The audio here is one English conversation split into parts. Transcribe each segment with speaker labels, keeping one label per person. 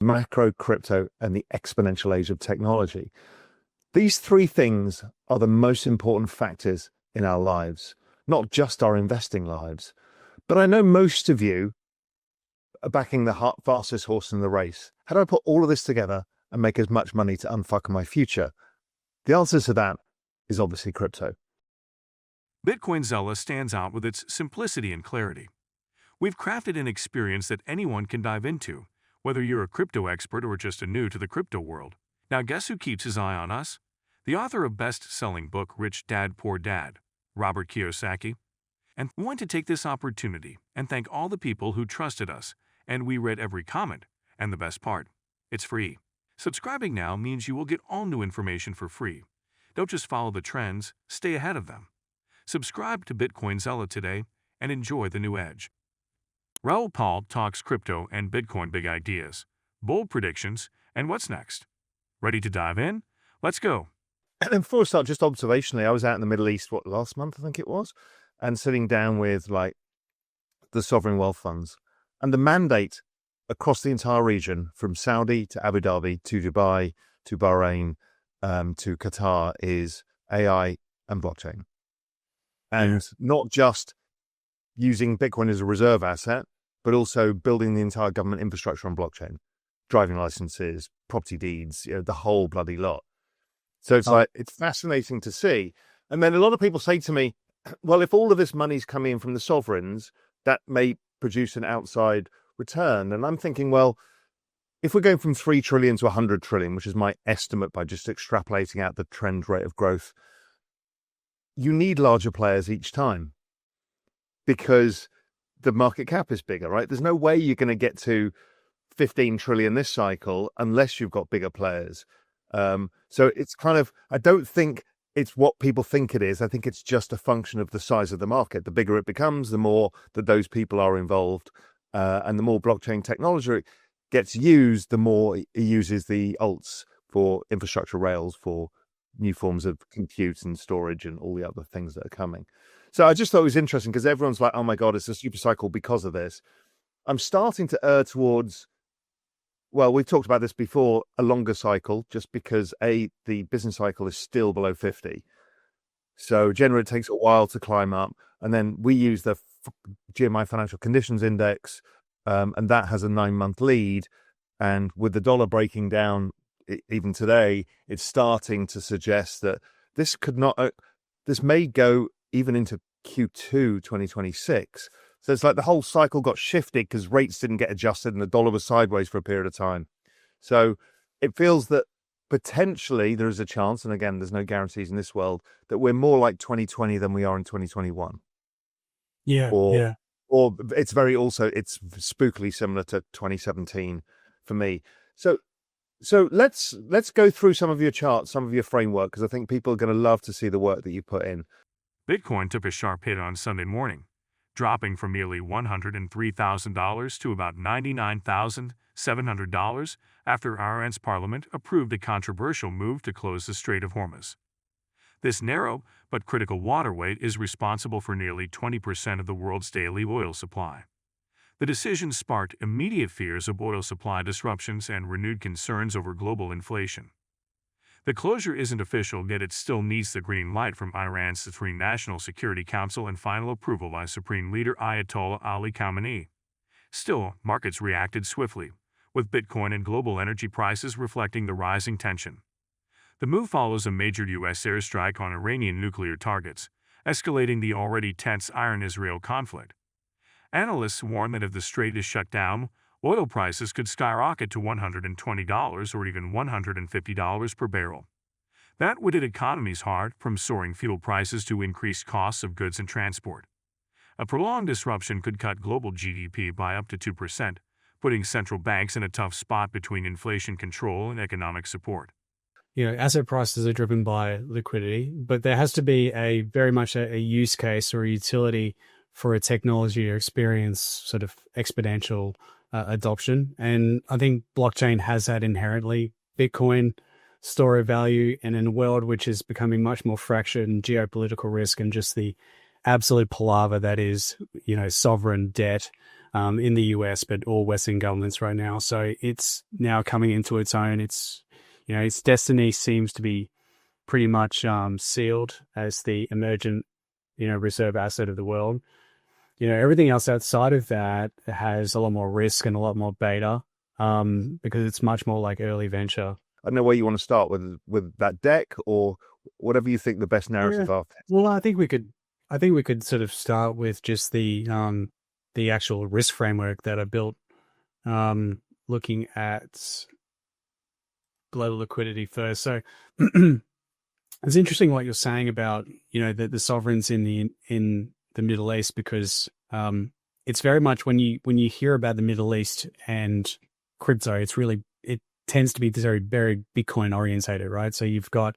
Speaker 1: macro, crypto, and the exponential age of technology. These three things are the most important factors in our lives, not just our investing lives. But I know most of you are backing the fastest horse in the race. How do I put all of this together and make as much money to unfuck my future? The answer to that is obviously crypto.
Speaker 2: Bitcoin Zella stands out with its simplicity and clarity. We've crafted an experience that anyone can dive into, whether you're a crypto expert or just a new to the crypto world. Now guess who keeps his eye on us? The author of best-selling book Rich Dad Poor Dad, Robert Kiyosaki. And we want to take this opportunity and thank all the people who trusted us, and we read every comment. And the best part, it's free. Subscribing now means you will get all new information for free. Don't just follow the trends, stay ahead of them. Subscribe to Bitcoin Zella today and enjoy the new edge. Raoul talks crypto and Bitcoin big ideas, bold predictions, and what's next. Ready to dive in? Let's go.
Speaker 1: And then before I start, just observationally, I was out in the Middle East, last month, I think it was, and sitting down with the sovereign wealth funds. And the mandate across the entire region, from Saudi to Abu Dhabi to Dubai to Bahrain to Qatar, is AI and blockchain. And not just using Bitcoin as a reserve asset, but also building the entire government infrastructure on blockchain, driving licenses, property deeds, the whole bloody lot. So it's fascinating to see. And then a lot of people say to me, well, if all of this money's coming in from the sovereigns, that may produce an outside return. And I'm thinking, well, if we're going from 3 trillion to 100 trillion, which is my estimate by just extrapolating out the trend rate of growth, you need larger players each time because the market cap is bigger, right? There's no way you're going to get to 15 trillion this cycle unless you've got bigger players. So it's I don't think it's what people think it is. I think it's just a function of the size of the market. The bigger it becomes, the more that those people are involved. And the more blockchain technology gets used, the more it uses the alts for infrastructure rails, for new forms of compute and storage and all the other things that are coming. So I just thought it was interesting because everyone's like, oh my God, it's a super cycle because of this. I'm starting to err towards, well, we've talked about this before, a longer cycle, just because the business cycle is still below 50. So generally it takes a while to climb up. And then we use the GMI Financial Conditions Index, and that has a 9-month lead. And with the dollar breaking down, even today, it's starting to suggest that this may go even into Q2 2026. So it's like the whole cycle got shifted because rates didn't get adjusted and the dollar was sideways for a period of time. So it feels that potentially there is a chance, and again, there's no guarantees in this world, that we're more like 2020 than we are in 2021. Or it's it's spookily similar to 2017 for me. So let's go through some of your charts, some of your framework, because I think people are going to love to see the work that you put in.
Speaker 2: Bitcoin took a sharp hit on Sunday morning, dropping from nearly $103,000 to about $99,700 after Iran's parliament approved a controversial move to close the Strait of Hormuz. This narrow but critical waterway is responsible for nearly 20% of the world's daily oil supply. The decision sparked immediate fears of oil supply disruptions and renewed concerns over global inflation. The closure isn't official, yet it still needs the green light from Iran's Supreme National Security Council and final approval by Supreme Leader Ayatollah Ali Khamenei. Still, markets reacted swiftly, with Bitcoin and global energy prices reflecting the rising tension. The move follows a major U.S. airstrike on Iranian nuclear targets, escalating the already tense Iran-Israel conflict. Analysts warn that if the strait is shut down, oil prices could skyrocket to $120 or even $150 per barrel. That would hit economies hard, from soaring fuel prices to increased costs of goods and transport. A prolonged disruption could cut global GDP by up to 2%, putting central banks in a tough spot between inflation control and economic support.
Speaker 3: Asset prices are driven by liquidity, but there has to be very much a use case or a utility for a technology to experience sort of exponential adoption. And I think blockchain has that inherently. Bitcoin, store of value, and in a world which is becoming much more fractured and geopolitical risk and just the absolute palaver that is, sovereign debt, in the US, but all Western governments right now. So it's now coming into its own. Its destiny seems to be pretty much sealed as the emergent, reserve asset of the world. Everything else outside of that has a lot more risk and a lot more beta, because it's much more like early venture.
Speaker 1: I don't know where you want to start with that deck or whatever you think the best narrative are.
Speaker 3: Well, I think we could sort of start with just the actual risk framework that I built, looking at global liquidity first. So it's interesting what you're saying about the sovereigns in the Middle East, because it's very much when you hear about the Middle East and crypto, it tends to be very, very Bitcoin orientated, right? So you've got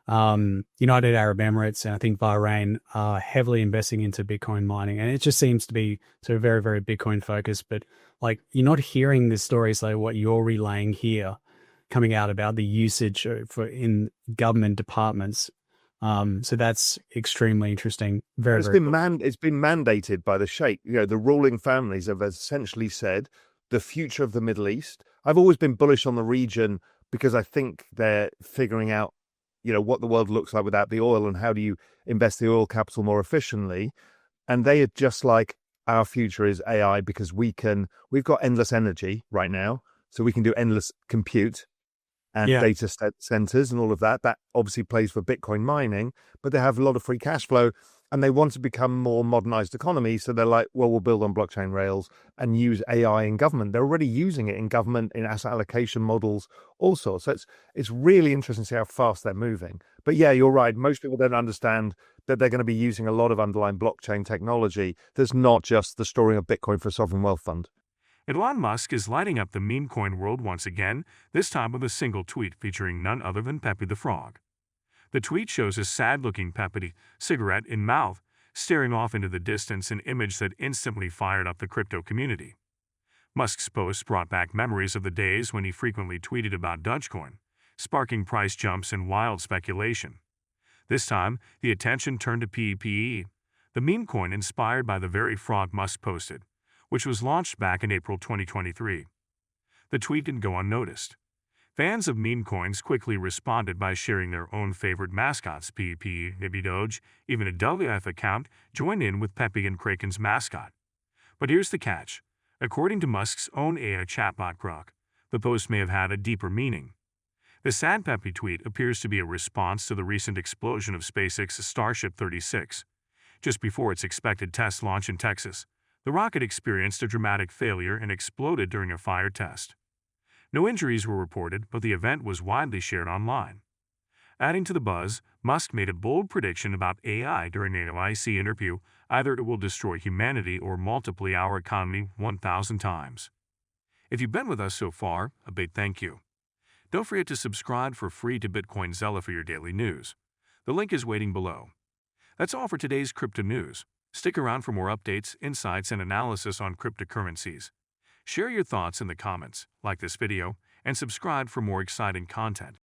Speaker 3: United Arab Emirates and I think Bahrain are heavily investing into Bitcoin mining, and it just seems to be sort of very, very Bitcoin focused. But like, you're not hearing the stories like what you're relaying here coming out about the usage in government departments. So that's extremely interesting.
Speaker 1: It's been mandated by the sheikh. The ruling families have essentially said the future of the Middle East. I've always been bullish on the region because I think they're figuring out, what the world looks like without the oil and how do you invest the oil capital more efficiently. And they are just like, our future is AI because we've got endless energy right now. So we can do endless compute and data centers and all of that. That obviously plays for Bitcoin mining, but they have a lot of free cash flow and they want to become more modernized economy. So they're like, well, we'll build on blockchain rails and use AI in government. They're already using it in government, in asset allocation models, all sorts. So it's really interesting to see how fast they're moving. But yeah, you're right. Most people don't understand that they're going to be using a lot of underlying blockchain technology. There's not just the storing of Bitcoin for a sovereign wealth fund.
Speaker 2: Elon Musk is lighting up the meme coin world once again, this time with a single tweet featuring none other than Pepe the Frog. The tweet shows a sad-looking Pepe, cigarette in mouth, staring off into the distance, an image that instantly fired up the crypto community. Musk's post brought back memories of the days when he frequently tweeted about Dogecoin, sparking price jumps and wild speculation. This time, the attention turned to PEPE, the meme coin inspired by the very frog Musk posted, which was launched back in April 2023. The tweet didn't go unnoticed. Fans of meme coins quickly responded by sharing their own favorite mascots, Pepe, Doge. Even a WF account joined in with Pepe and Kraken's mascot. But here's the catch. According to Musk's own AI chatbot Grok, the post may have had a deeper meaning. The sad Pepe tweet appears to be a response to the recent explosion of SpaceX's Starship 36. Just before its expected test launch in Texas, the rocket experienced a dramatic failure and exploded during a fire test. No injuries were reported, but the event was widely shared online. Adding to the buzz, Musk made a bold prediction about AI during an OIC interview: either it will destroy humanity or multiply our economy 1,000 times. If you've been with us so far, a big thank you. Don't forget to subscribe for free to Bitcoin Zella for your daily news. The link is waiting below. That's all for today's crypto news. Stick around for more updates, insights, and analysis on cryptocurrencies. Share your thoughts in the comments, like this video, and subscribe for more exciting content.